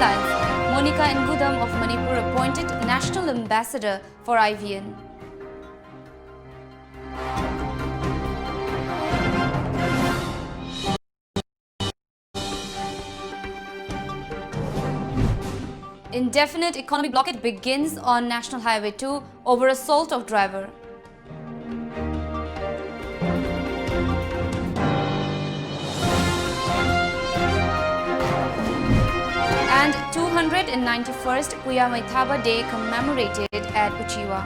headlines. Monica Ngudam of Manipur appointed National Ambassador for IVN. Indefinite economic blockade begins on National Highway 2 over assault of driver. And 291st Puya Maithaba Day commemorated at Uchiwa.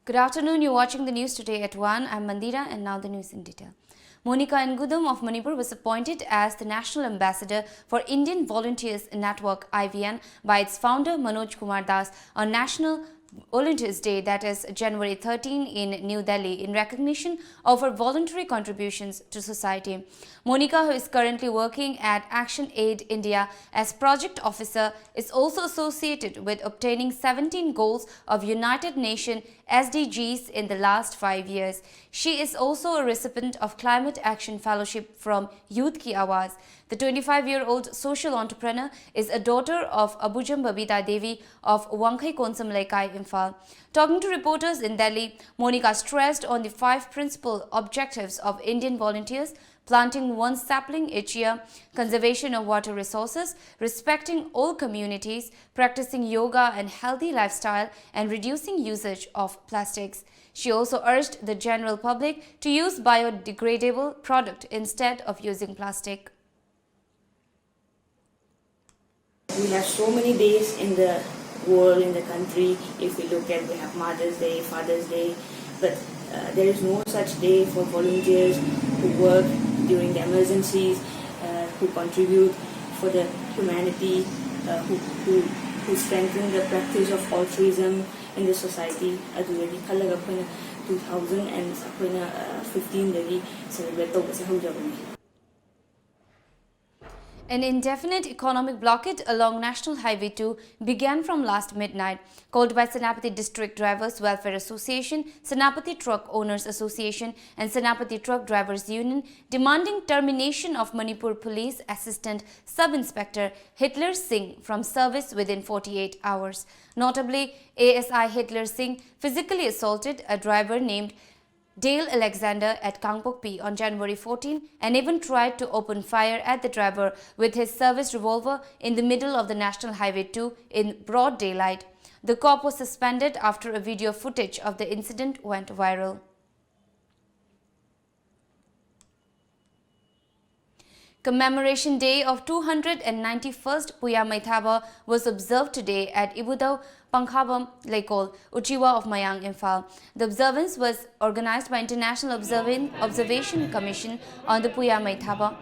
Good afternoon, you're watching the news today at 1. I'm Mandira and now the news in detail. Monica Ngudam of Manipur was appointed as the National Ambassador for Indian Volunteers Network IVN by its founder Manoj Kumar Das on National Volunteers Day, that is January 13 in New Delhi, in recognition of her voluntary contributions to society. Monica, who is currently working at Action Aid India as project officer, is also associated with obtaining 17 goals of United Nations SDGs in the last 5 years. She is also a recipient of Climate Action Fellowship from Youth Ki Awaaz. The 25-year-old social entrepreneur is a daughter of Abujam Babita Devi of Wangkhai Konsam Laikai, Imphal. Talking to reporters in Delhi, Monica stressed on the 5 principal objectives of Indian volunteers: planting 1 sapling each year, conservation of water resources, respecting all communities, practicing yoga and healthy lifestyle, and reducing usage of plastics. She also urged the general public to use biodegradable product instead of using plastic. We have so many days in the world, in the country. If we look at, we have Mother's Day, Father's Day, but there is no such day for volunteers who work during the emergencies, who contribute for the humanity, who strengthen the practice of altruism in the society. Adulagi khalaga phana 2015 dagi celebrate tawbase hawjabani. An indefinite economic blockade along National Highway 2 began from last midnight, called by Senapati District Drivers Welfare Association, Senapati Truck Owners Association and Senapati Truck Drivers Union, demanding termination of Manipur Police Assistant Sub-Inspector Hitler Singh from service within 48 hours. Notably, ASI Hitler Singh physically assaulted a driver named Dale Alexander at Kangpokpi on January 14 and even tried to open fire at the driver with his service revolver in the middle of the National Highway 2 in broad daylight. The cop was suspended after a video footage of the incident went viral. Commemoration Day of 291st Puya Maithaba was observed today at Ibudau Pangkhabam Laikol, Uchiwa of Mayang, Imphal. The observance was organized by International Observation Commission on the Puya Maithaba,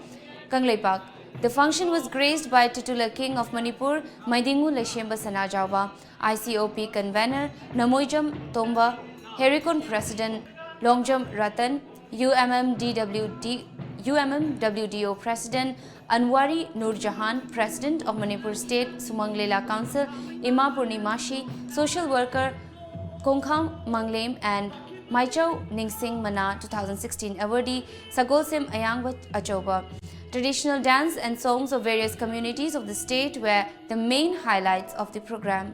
Kangleipak. The function was graced by titular King of Manipur, Maidingu Leshemba Sanajauba, ICOP Convener Namoijam Tomba, Herikon President Longjam Ratan, UMMWDO President Anwari Nurjahan, President of Manipur State Sumang Lela Council Ima Purnimashi, Social Worker Kongkham Manglem and Maichau Ningsing Mana 2016 awardee Sagolsim Ayangwat Achoba. Traditional dance and songs of various communities of the state were the main highlights of the program.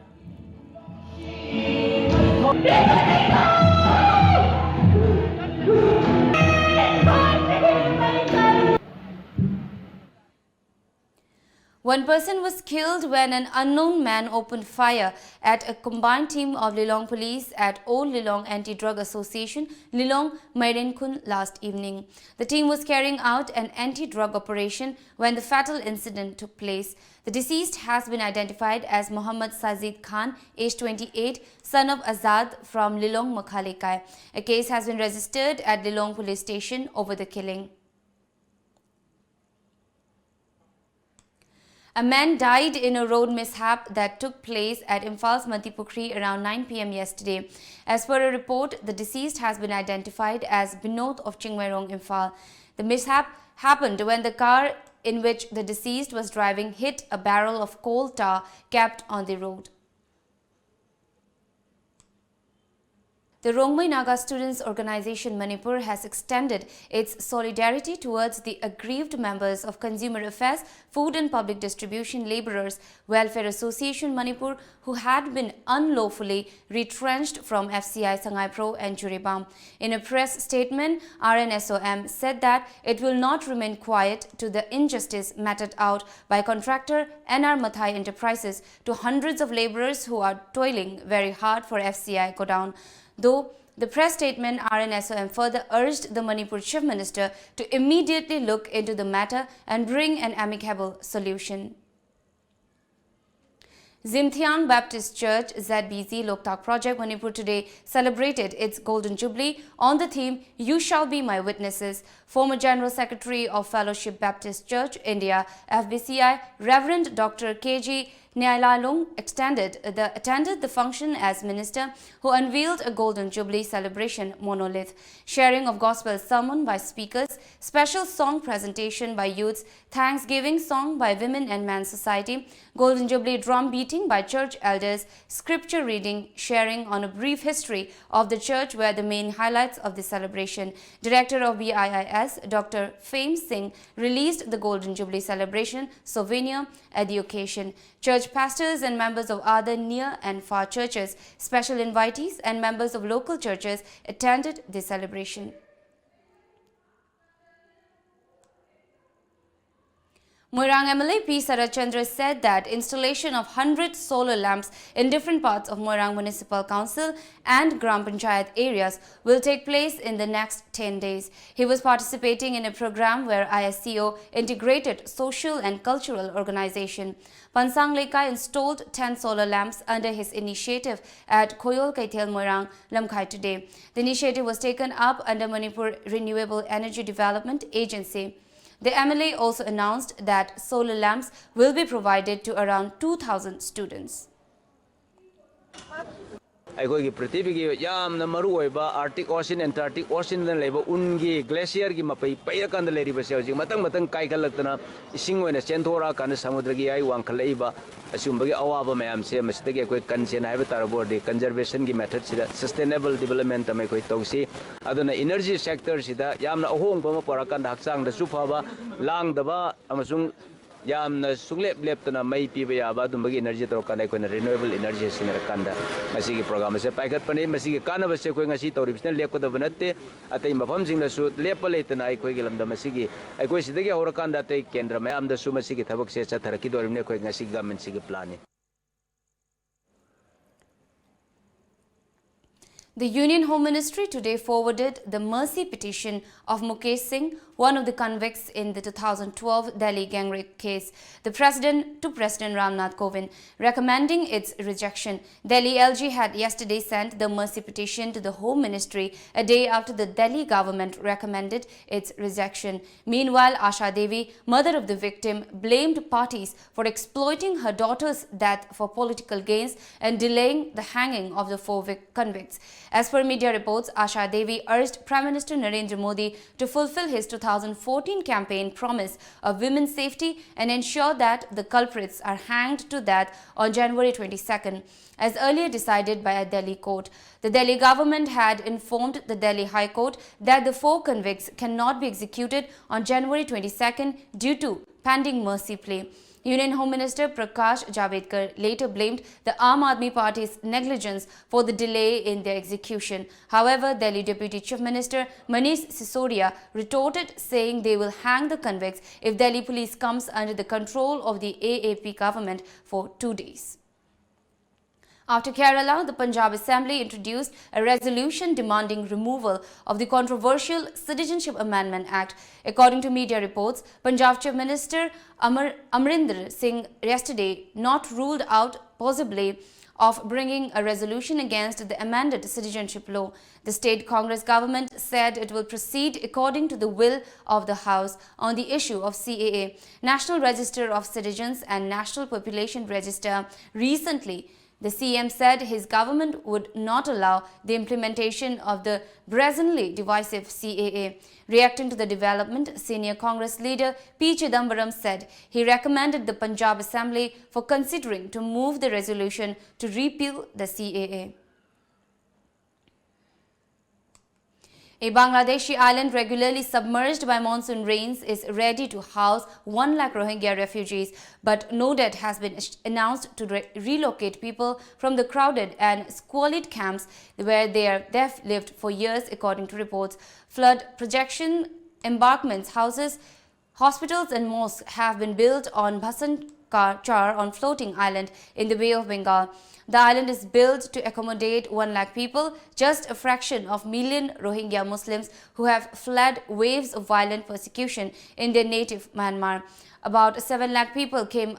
One person was killed when an unknown man opened fire at a combined team of Lilong police at Old Lilong Anti-Drug Association, Lilong Mairenkun last evening. The team was carrying out an anti-drug operation when the fatal incident took place. The deceased has been identified as Muhammad Sajid Khan, age 28, son of Azad from Lilong Makhalekai. A case has been registered at Lilong police station over the killing. A man died in a road mishap that took place at Imphal's Matipukri around 9 p.m. yesterday. As per a report, the deceased has been identified as Binod of Chingmairong, Imphal. The mishap happened when the car in which the deceased was driving hit a barrel of coal tar kept on the road. The Rongmei Naga Students Organization Manipur has extended its solidarity towards the aggrieved members of Consumer Affairs, Food and Public Distribution Laborers Welfare Association Manipur who had been unlawfully retrenched from FCI Sangai Pro and Juribam. In a press statement, RNSOM said that it will not remain quiet to the injustice meted out by contractor NR Mathai Enterprises to hundreds of laborers who are toiling very hard for FCI go down. Though the press statement, RNSOM further urged the Manipur Chief Minister to immediately look into the matter and bring an amicable solution. Zimthiang Baptist Church ZBZ Loktak Project Manipur today celebrated its Golden Jubilee on the theme You Shall Be My Witnesses. Former General Secretary of Fellowship Baptist Church India FBCI Reverend Dr. KG Nyailalung attended the function as minister who unveiled a Golden Jubilee celebration monolith, sharing of gospel sermon by speakers, special song presentation by youths, Thanksgiving song by Women and Man Society, Golden Jubilee drum beating by church elders, scripture reading, sharing on a brief history of the church were the main highlights of the celebration. Director of BIIS, Dr. Fame Singh, released the Golden Jubilee celebration souvenir at the occasion. Church pastors and members of other near and far churches, special invitees and members of local churches attended the celebration. Moirang MLA P. Sarachandra said that installation of 100 solar lamps in different parts of Moirang Municipal Council and Gram Panchayat areas will take place in the next 10 days. He was participating in a program where ISCO integrated social and cultural organization. Pansang Leka installed 10 solar lamps under his initiative at Khoyol Kaithel Moirang Lamkhai today. The initiative was taken up under Manipur Renewable Energy Development Agency. The MLA also announced that solar lamps will be provided to around 2,000 students. ꯑꯩꯈꯣꯏꯒꯤ ꯄ꯭ꯔꯤꯊꯤꯕꯤꯒꯤ ꯌꯥꯝꯅ ꯃꯔꯨꯑꯣꯏꯕ Arctic ocean ꯑꯦꯟꯇꯥꯔꯇꯤꯛ ꯑꯣꯁꯤꯟꯗ ꯂꯩꯕ ꯎꯟꯒꯤ ꯒ꯭ꯂꯦꯁꯤꯌꯔꯒꯤ ꯃꯄꯩ ꯄꯩꯔꯀꯥꯟꯗ ꯂꯩꯔꯤꯕꯁꯦ ꯍꯧꯖꯤꯛ ꯃꯇꯪ ꯀꯥꯏꯈꯠꯂꯛꯇꯅ ꯏꯁꯤꯡ ꯑꯣꯏꯅ ꯆꯦꯟꯊꯣꯔꯛꯑꯀꯥꯟꯗ ꯁꯃꯨꯗ꯭ꯔꯒꯤ ꯌꯥꯏ ꯋꯥꯡꯈꯠꯂꯛꯏꯕ ꯑꯁꯤꯒꯨꯝꯕꯒꯤ ꯑꯋꯥꯕ ꯃꯌꯥꯝꯁꯦ ꯃꯁꯤꯗꯒꯤ ꯑꯩꯈꯣꯏ ꯀꯟꯁꯦꯟ ꯍꯥꯏꯕ ꯇꯥꯔꯕꯗꯤ ꯀꯟꯖꯔꯕꯦꯁꯟꯒꯤ ꯃꯦꯊꯗꯁꯤꯗ ꯁꯁꯇꯦꯅꯦꯕꯜ ꯗꯤꯕꯦꯂꯞꯃꯦꯟꯠ ꯑꯃ ꯑꯩꯈꯣꯏ ꯇꯧꯁꯤ ꯑꯗꯨꯅ ꯏꯅꯔꯖꯤ ꯁꯦꯛꯇꯔꯁꯤꯗ ꯌꯥꯝꯅ ꯑꯍꯣꯡꯕ ꯑꯃ ꯄꯨꯔꯛꯀꯥꯟꯗ ꯍꯛꯆꯥꯡꯗꯁꯨ ꯐꯕ ꯂꯥꯡꯗꯕ ꯑꯃꯁꯨꯡ ꯌꯥꯝꯅ ꯁꯨꯡꯂꯦꯞ ꯂꯦꯞꯇꯅ ꯃꯩ ꯄꯤꯕ ꯌꯥꯕ ꯑꯗꯨꯝꯕꯒꯤ ꯏꯅꯔꯖꯤ ꯇꯧꯔꯀꯥꯟꯗ ꯑꯩꯈꯣꯏꯅ ꯔꯤꯅ꯭ꯌꯨꯑꯦꯕꯜ ꯏꯅꯔꯖꯤ ꯁꯤꯖꯤꯟꯅꯔꯀꯥꯟꯗ ꯃꯁꯤꯒꯤ ꯄ꯭ꯔꯣꯒ꯭ꯔꯥꯝ ꯑꯁꯦ ꯄꯥꯏꯈꯠꯄꯅꯤ ꯃꯁꯤꯒꯤ ꯀꯥꯟꯅꯕꯁꯦ ꯑꯩꯈꯣꯏ ꯉꯁꯤ ꯇꯧꯔꯤꯕꯁꯤꯅ ꯂꯦꯞꯀꯗꯕ ꯅꯠꯇꯦ ꯑꯇꯩ ꯃꯐꯝꯁꯤꯡꯗꯁꯨ ꯂꯦꯞꯄ ꯂꯩꯇꯅ ꯑꯩꯈꯣꯏꯒꯤ ꯂꯝꯗꯝ ꯑꯁꯤꯒꯤ ꯑꯩꯈꯣꯏ ꯁꯤꯗꯒꯤ ꯍꯧꯔꯀꯥꯟꯗ ꯑꯇꯩ ꯀꯦꯟꯗ꯭ꯔ ꯃꯌꯥꯝꯗꯁꯨ ꯃꯁꯤꯒꯤ ꯊꯕꯛꯁꯦ ꯆꯠꯊꯔꯛꯈꯤꯗꯣꯔꯤꯕꯅꯤ ꯑꯩꯈꯣꯏ ꯉꯁꯤ ꯒꯚꯔꯟꯃꯦꯟꯠꯁꯤꯒꯤ ꯄ꯭ꯂꯥꯟꯅꯤ. The Union Home Ministry today forwarded the mercy petition of Mukesh Singh, one of the convicts in the 2012 Delhi gang rape case, to President Ramnath Kovind, recommending its rejection. Delhi LG had yesterday sent the mercy petition to the Home Ministry a day after the Delhi government recommended its rejection. Meanwhile, Asha Devi, mother of the victim, blamed parties for exploiting her daughter's death for political gains and delaying the hanging of the four convicts. As per media reports, Asha Devi urged Prime Minister Narendra Modi to fulfill his 2014 campaign promise of women's safety and ensure that the culprits are hanged to death on January 22nd, as earlier decided by a Delhi court. The Delhi government had informed the Delhi High Court that the four convicts cannot be executed on January 22nd due to pending mercy plea. Union Home Minister Prakash Javadekar later blamed the Aam Aadmi Party's negligence for the delay in their execution. However, Delhi Deputy Chief Minister Manish Sisodia retorted, saying they will hang the convicts if Delhi police comes under the control of the AAP government for 2 days. After Kerala, the Punjab Assembly introduced a resolution demanding removal of the controversial Citizenship Amendment Act. According to media reports, Punjab Chief Minister Amrinder Singh yesterday not ruled out possibly of bringing a resolution against the amended citizenship law. The state Congress government said it will proceed according to the will of the House on the issue of CAA. National Register of Citizens and National Population Register recently, the CM said his government would not allow the implementation of the brazenly divisive CAA. Reacting to the development, senior Congress leader P. Chidambaram said he recommended the Punjab Assembly for considering to move the resolution to repeal the CAA. A Bangladeshi island regularly submerged by monsoon rains is ready to house 1 lakh Rohingya refugees, but no date has been announced to relocate people from the crowded and squalid camps where they've lived for years, according to reports. Flood protection embankments, houses, hospitals and mosques have been built on Bhasan Char on floating island in the Bay of Bengal. The island is built to accommodate 1 lakh people, just a fraction of million Rohingya Muslims who have fled waves of violent persecution in their native Myanmar. About 7 lakh people came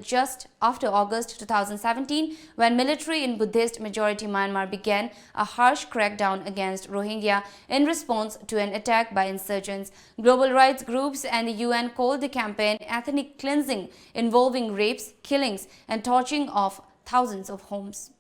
just after August 2017, when military in Buddhist majority Myanmar began a harsh crackdown against Rohingya in response to an attack by insurgents. Global rights groups and the UN called the campaign ethnic cleansing, involving rapes, killings and torching of thousands of homes.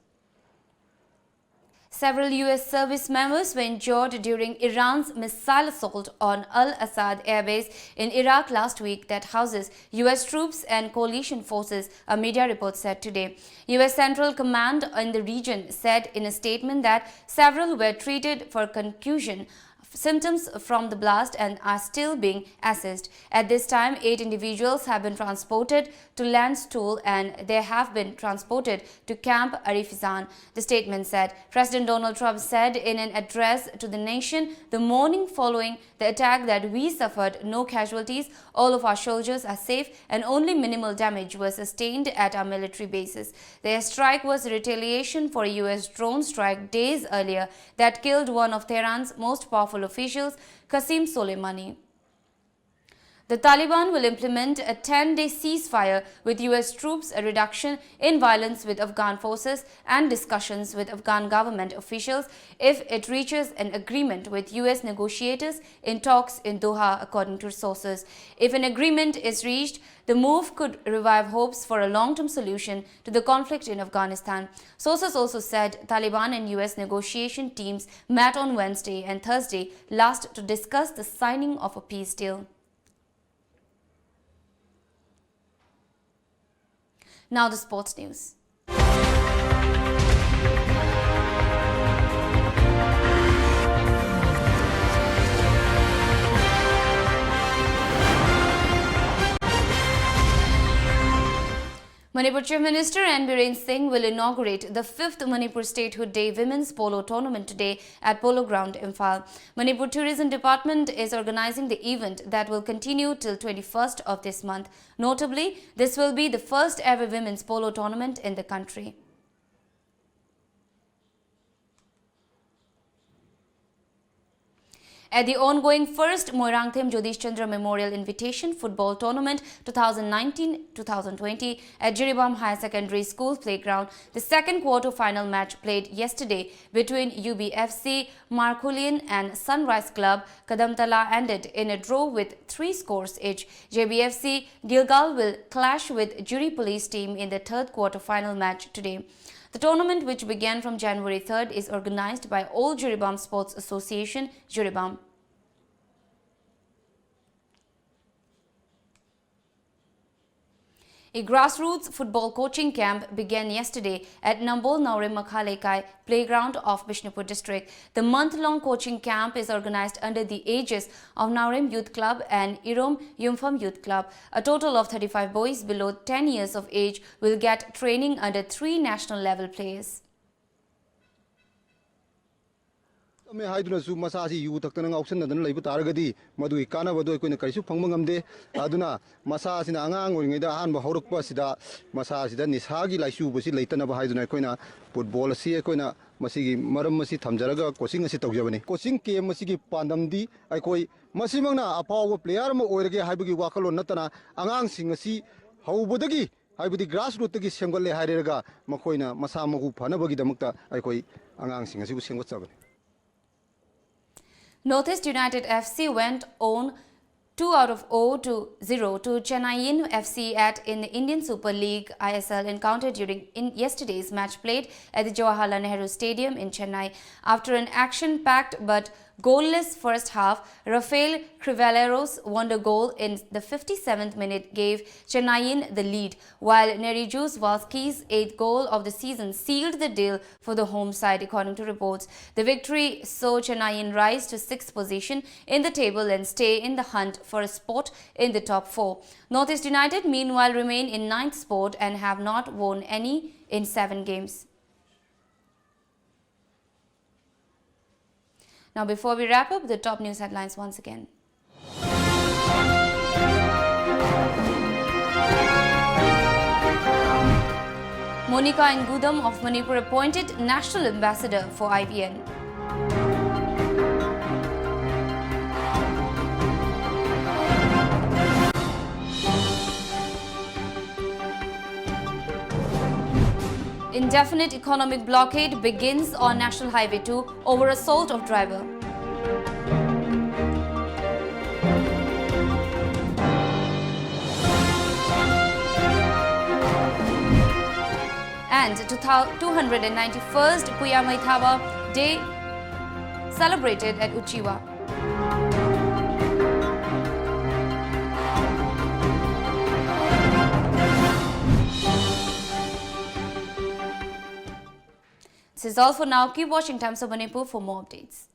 Several U.S. service members were injured during Iran's missile assault on Al-Assad airbase in Iraq last week that houses U.S. troops and coalition forces, a media report said today. U.S. Central Command in the region said in a statement that several were treated for concussion symptoms from the blast and are still being assessed. At this time, 8 individuals have been transported to Landstuhl and they have been transported to Camp Arifizan, the statement said. President Donald Trump said in an address to the nation the morning following the attack that we suffered no casualties, all of our soldiers are safe and only minimal damage was sustained at our military bases. The strike was a retaliation for a U.S. drone strike days earlier that killed one of Tehran's most powerful officials, Qasem Soleimani. The Taliban will implement a 10-day ceasefire with U.S. troops, a reduction in violence with Afghan forces and discussions with Afghan government officials if it reaches an agreement with U.S. negotiators in talks in Doha, according to sources. If an agreement is reached, the move could revive hopes for a long-term solution to the conflict in Afghanistan. Sources also said Taliban and U.S. negotiation teams met on Wednesday and Thursday last to discuss the signing of a peace deal. Now the sports news. Manipur Chief Minister N. Biren Singh will inaugurate the 5th Manipur Statehood Day Women's Polo Tournament today at Polo Ground, Imphal. Manipur Tourism Department is organizing the event that will continue till 21st of this month. Notably, this will be the first ever women's polo tournament in the country. At the ongoing first Moirangthem Jodish Chandra Memorial Invitation Football Tournament 2019-2020 at Jiribam Higher Secondary School Playground, the second quarter-final match played yesterday between UBFC, Markulian and Sunrise Club Kadamtala ended in a draw with 3 scores each. JBFC Gilgal will clash with Juri Police team in the third quarter-final match today. The tournament, which began from January 3rd, is organized by All Jiribam Sports Association, Jiribam. A grassroots football coaching camp began yesterday at Nambol Naure Makhalekai playground of Bishnupur district. The month-long coaching camp is organized under the aegis of Naurem Youth Club and Irom Yumpham Youth Club. A total of 35 boys below 10 years of age will get training under 3 national level players. मैं हाइदुनसु मसासी यु तक्तन ngausan laibu taragadi madui kana badu koina kaisu phangma ngamde aduna masasina angang oringaida hanba horukpa sida masasida nisagi laisu busi leitana ba haiduna koina football asi koina masigi maram masi thamjaraga coaching asi tawjabani coaching ke masigi pandamdi aikoi masimangna apawa player ma oirage haibagi wakalo natana angang sing asi haubodagi haibadi grassroots gi semgolle hairega makoina masa magu phanabagi damakta aikoi angang sing asi bu semgotchabani. Northeast United FC went on 2-0 to Chennai FC in the Indian Super League ISL encounter during yesterday's match played at the Jawaharlal Nehru Stadium in Chennai. After an action-packed but goalless first half, Rafael Crivellero's wonder goal in the 57th minute gave Chennai the lead, while Nerijus Valski's 8th goal of the season sealed the deal for the home side, according to reports. The victory saw Chennai rise to 6th position in the table and stay in the hunt for a spot in the top 4. Northeast United, meanwhile, remain in 9th spot and have not won any in 7 games. Now, before we wrap up, the top news headlines once again. Monica Ngudam of Manipur appointed National Ambassador for IBN. Indefinite economic blockade begins on National Highway 2 over assault of driver. And 291st Puyamaithava Day celebrated at Uchiwa. This is all for now. Keep watching Times of Manipur for more updates.